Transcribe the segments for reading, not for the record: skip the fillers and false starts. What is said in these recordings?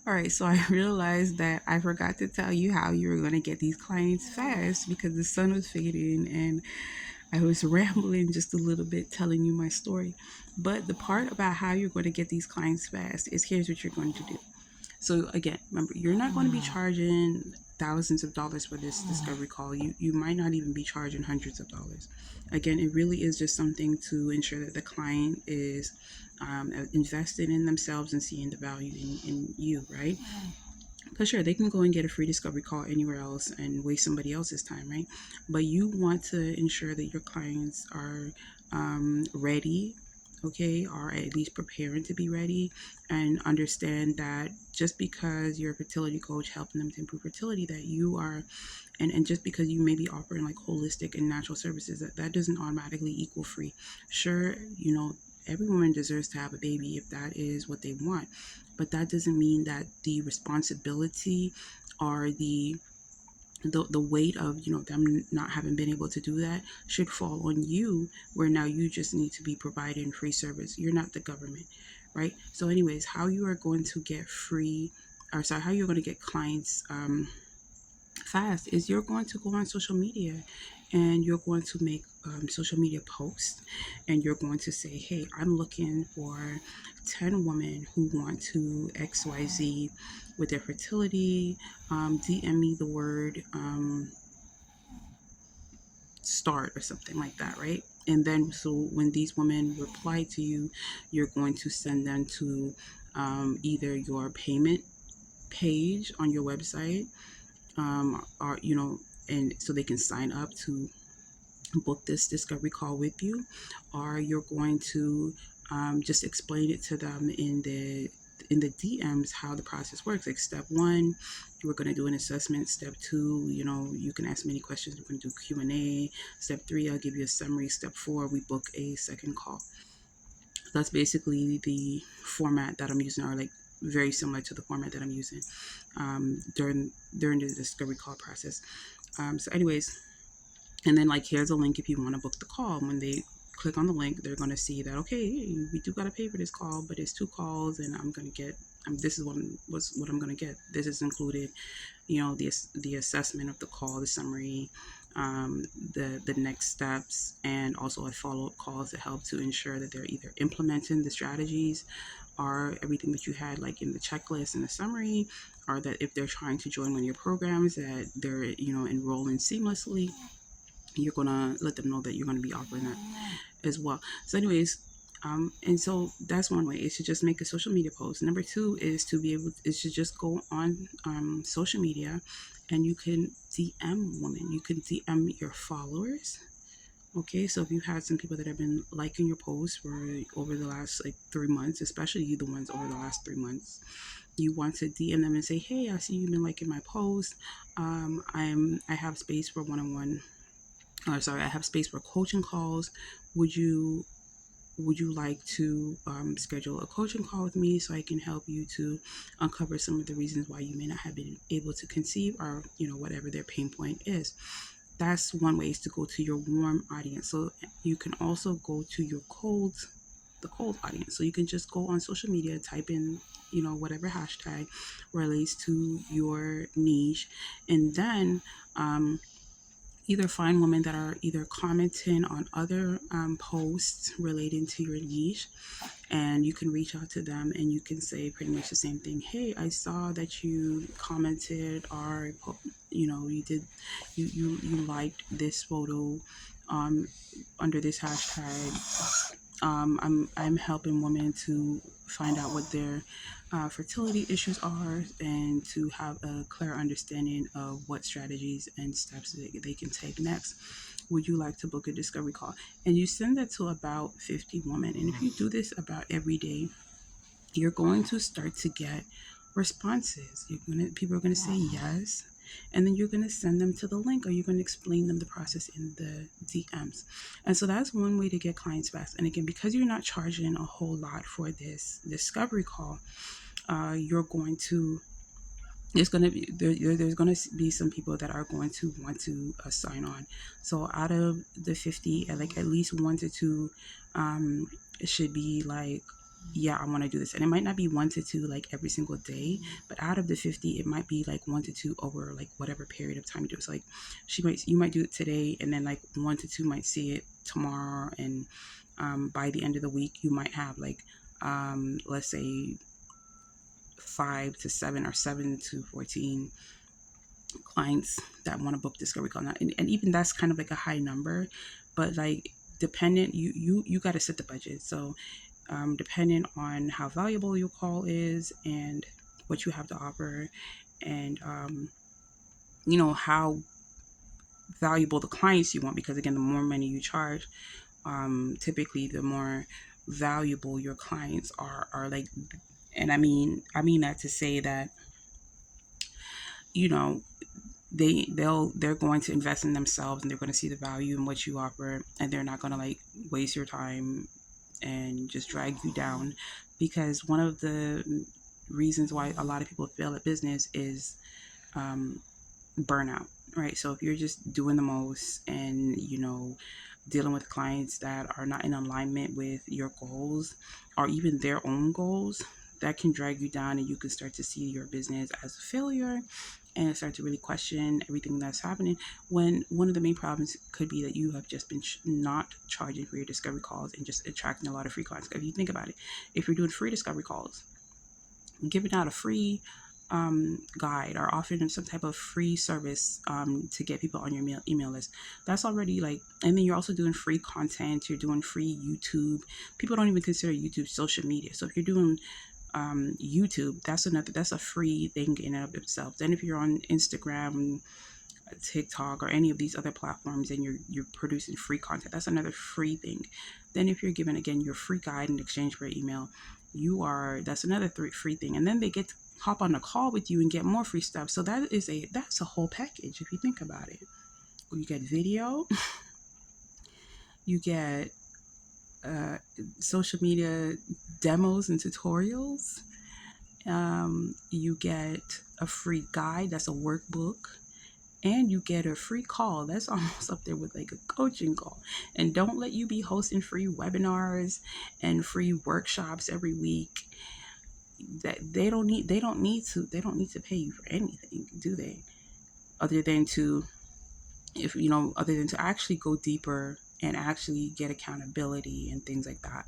All right, so I realized that I forgot to tell you how you were going to get these clients fast because the sun was fading and I was rambling just a little bit telling you my story. But the part about how you're going to get these clients fast is here's what you're going to do. So again, remember, you're not going to be charging thousands of dollars for this discovery call. You might not even be charging hundreds of dollars. Again, it really is just something to ensure that the client is invested in themselves and seeing the value in you, right? Because sure, they can go and get a free discovery call anywhere else and waste somebody else's time, right? But you want to ensure that your clients are ready, okay, or at least preparing to be ready, and understand that just because you're a fertility coach helping them to improve fertility, that you are, and just because you may be offering like holistic and natural services, that doesn't automatically equal free. Sure, every woman deserves to have a baby if that is what they want, but that doesn't mean that the responsibility or the weight of them not having been able to do that should fall on you, where now you just need to be providing free service. You're not the government, right? So anyways, how you are going to get free, or sorry, how you're going to get clients fast is you're going to go on social media and you're going to make social media posts, and you're going to say, hey, I'm looking for 10 women who want to XYZ with their fertility. DM me the word start or something like that, right? And then so when these women reply to you, you're going to send them to either your payment page on your website, or and so they can sign up to book this discovery call with you, or you're going to just explain it to them in the DMs how the process works. Like step one, we're going to do an assessment. Step two, you can ask many questions. We're going to do Q&A. Step three, I'll give you a summary. Step four, we book a second call. That's basically the format that I'm using, or like very similar to the format that I'm using during the discovery call process. So anyways, and then like here's a link if you want to book the call. When they click on the link, they're going to see that, okay, hey, we do got to pay for this call, but it's two calls and I'm going to get this is what I'm going to get. This is included, the assessment of the call, the summary, the next steps, and also a follow-up call to help to ensure that they're either implementing the strategies or everything that you had like in the checklist and the summary, or that if they're trying to join one of your programs, that they're enrolling seamlessly. You're gonna let them know that you're gonna be offering that as well. So anyways, and so that's one way, is to just make a social media post. Number two is to just go on social media, and you can DM women. You can DM your followers. Okay, so if you've had some people that have been liking your posts for over the last like 3 months, especially the ones over the last 3 months, you want to DM them and say, hey, I see you've been liking my post. I have space for one-on-one, or sorry, I have space for coaching calls. Would you like to schedule a coaching call with me so I can help you to uncover some of the reasons why you may not have been able to conceive, or whatever their pain point is. That's one way, is to go to your warm audience. So you can also go to your the cold audience. So you can just go on social media, type in whatever hashtag relates to your niche, and then either find women that are either commenting on other posts relating to your niche, and you can reach out to them and you can say pretty much the same thing. Hey, I saw that you commented, or you did, you liked this photo um, under this hashtag. I'm helping women to find out what their fertility issues are, and to have a clear understanding of what strategies and steps they can take next. Would you like to book a discovery call? And you send that to about 50 women. And if you do this about every day, you're going to start to get responses. People are gonna say yes, and then you're gonna send them to the link, or you're gonna explain them the process in the DMs. And so that's one way to get clients fast. And again, because you're not charging a whole lot for this discovery call, you're going to there's going to be some people that are going to want to sign on. So out of the 50, like at least one to two should be like yeah, I want to do this. And it might not be one to two like every single day, but out of the 50, it might be like one to two over like whatever period of time you do. So like you might do it today, and then like one to two might see it tomorrow. And by the end of the week, you might have like, let's say 5 to 7 or 7 to 14 clients that want to book discovery call. Now, and even that's kind of like a high number, but like dependent, you got to set the budget. So depending on how valuable your call is and what you have to offer, and how valuable the clients you want, because again, the more money you charge, typically the more valuable your clients are like. And I mean that to say that, you know they're going to invest in themselves, and they're going to see the value in what you offer, and they're not going to like waste your time and just drag you down. Because one of the reasons why a lot of people fail at business is um, burnout, right? So if you're just doing the most, and dealing with clients that are not in alignment with your goals or even their own goals, that can drag you down, and you can start to see your business as a failure and start to really question everything that's happening. When one of the main problems could be that you have just been not charging for your discovery calls and just attracting a lot of free clients. If you think about it, if you're doing free discovery calls, giving out a free guide, or offering some type of free service to get people on your email list, that's already like. And then you're also doing free content, you're doing free YouTube. People don't even consider YouTube social media. So if you're doing YouTube, that's a free thing in and of itself. Then if you're on Instagram, TikTok, or any of these other platforms, and you're producing free content, that's another free thing. Then if you're given again your free guide in exchange for email, that's another free thing. And then they get to hop on a call with you and get more free stuff. So that's a whole package if you think about it. You get video, you get uh, social media demos and tutorials. You get a free guide, that's a workbook, and you get a free call. That's almost up there with like a coaching call. And don't let you be hosting free webinars and free workshops every week. That they don't need to pay you for anything, do they? Other than to other than to actually go deeper and actually get accountability and things like that.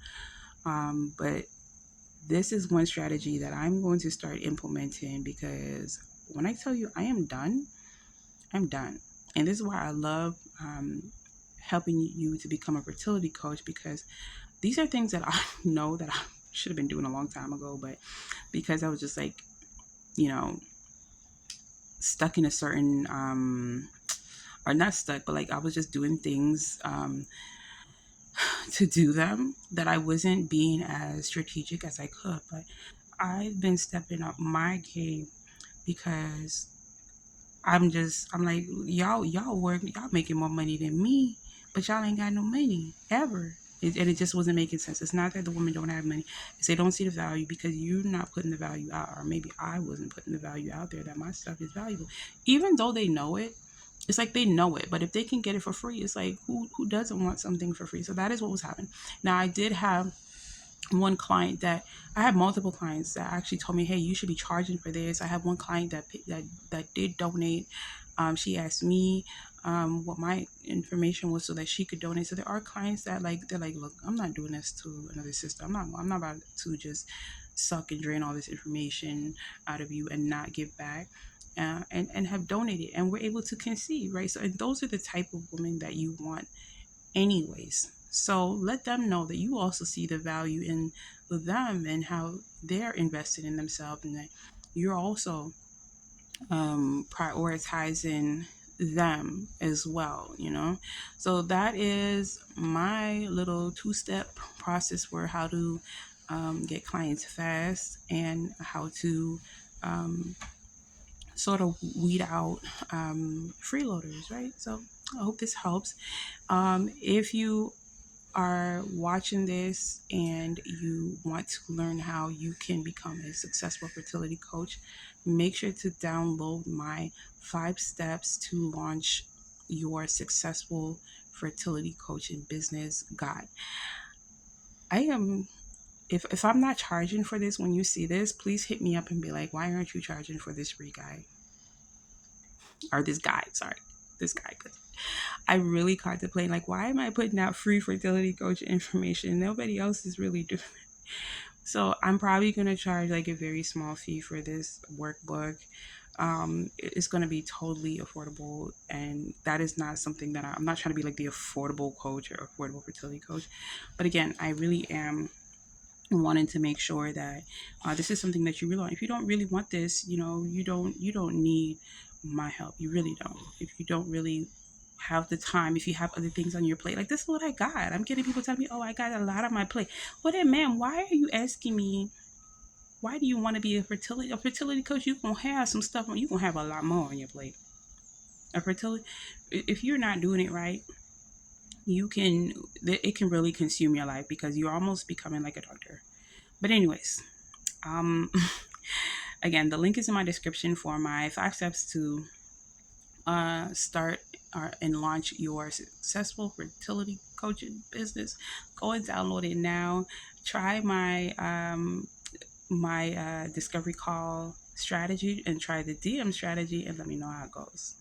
But this is one strategy that I'm going to start implementing, because when I tell you I am done, I'm done. And this is why I love helping you to become a fertility coach, because these are things that I know that I should have been doing a long time ago, but because I was just like, you know, stuck in a certain, or not stuck, but like I was just doing things to do them, that I wasn't being as strategic as I could. But I've been stepping up my game, because I'm like, y'all making more money than me, but y'all ain't got no money ever. And it just wasn't making sense. It's not that the women don't have money. It's they don't see the value, because you're not putting the value out, or maybe I wasn't putting the value out there that my stuff is valuable. Even though they know it, it's like they know it, but if they can get it for free, it's like who doesn't want something for free? So that is what was happening. Now I did have one client that I had multiple clients that actually told me, "Hey, you should be charging for this." I have one client that did donate. She asked me what my information was so that she could donate. So there are clients that they're like, "Look, I'm not doing this to another sister. I'm not about to just suck and drain all this information out of you and not give back." And have donated, and we're able to conceive, right? So, and those are the type of women that you want anyways. So let them know that you also see the value in them and how they're invested in themselves, and that you're also prioritizing them as well. So that is my little two-step process for how to get clients fast, and how to um, sort of weed out freeloaders, right? So I hope this helps. If you are watching this and you want to learn how you can become a successful fertility coach, make sure to download my 5 steps to launch your successful fertility coaching business guide. I am if I'm not charging for this, when you see this, please hit me up and be like, why aren't you charging for this free guy? Or this guide, sorry. This guy, because I really contemplate, like, why am I putting out free fertility coach information? Nobody else is really doing it. So I'm probably going to charge like a very small fee for this workbook. It's going to be totally affordable, and that is not something that I'm not trying to be like the affordable coach or affordable fertility coach. But again, I really am wanting to make sure that this is something that you really want. If you don't really want this, you don't need my help. You really don't. If you don't really have the time, if you have other things on your plate, like this is what I got. I'm getting people telling me, "Oh, I got a lot on my plate." Well, then, ma'am, why are you asking me? Why do you want to be a fertility coach? You gonna have some stuff. You gonna have a lot more on your plate. A fertility, if you're not doing it right, it can really consume your life because you're almost becoming like a doctor. But anyways, um, again, the link is in my description for my 5 steps to start and launch your successful fertility coaching business. Go and download it now. Try my discovery call strategy and try the DM strategy and let me know how it goes.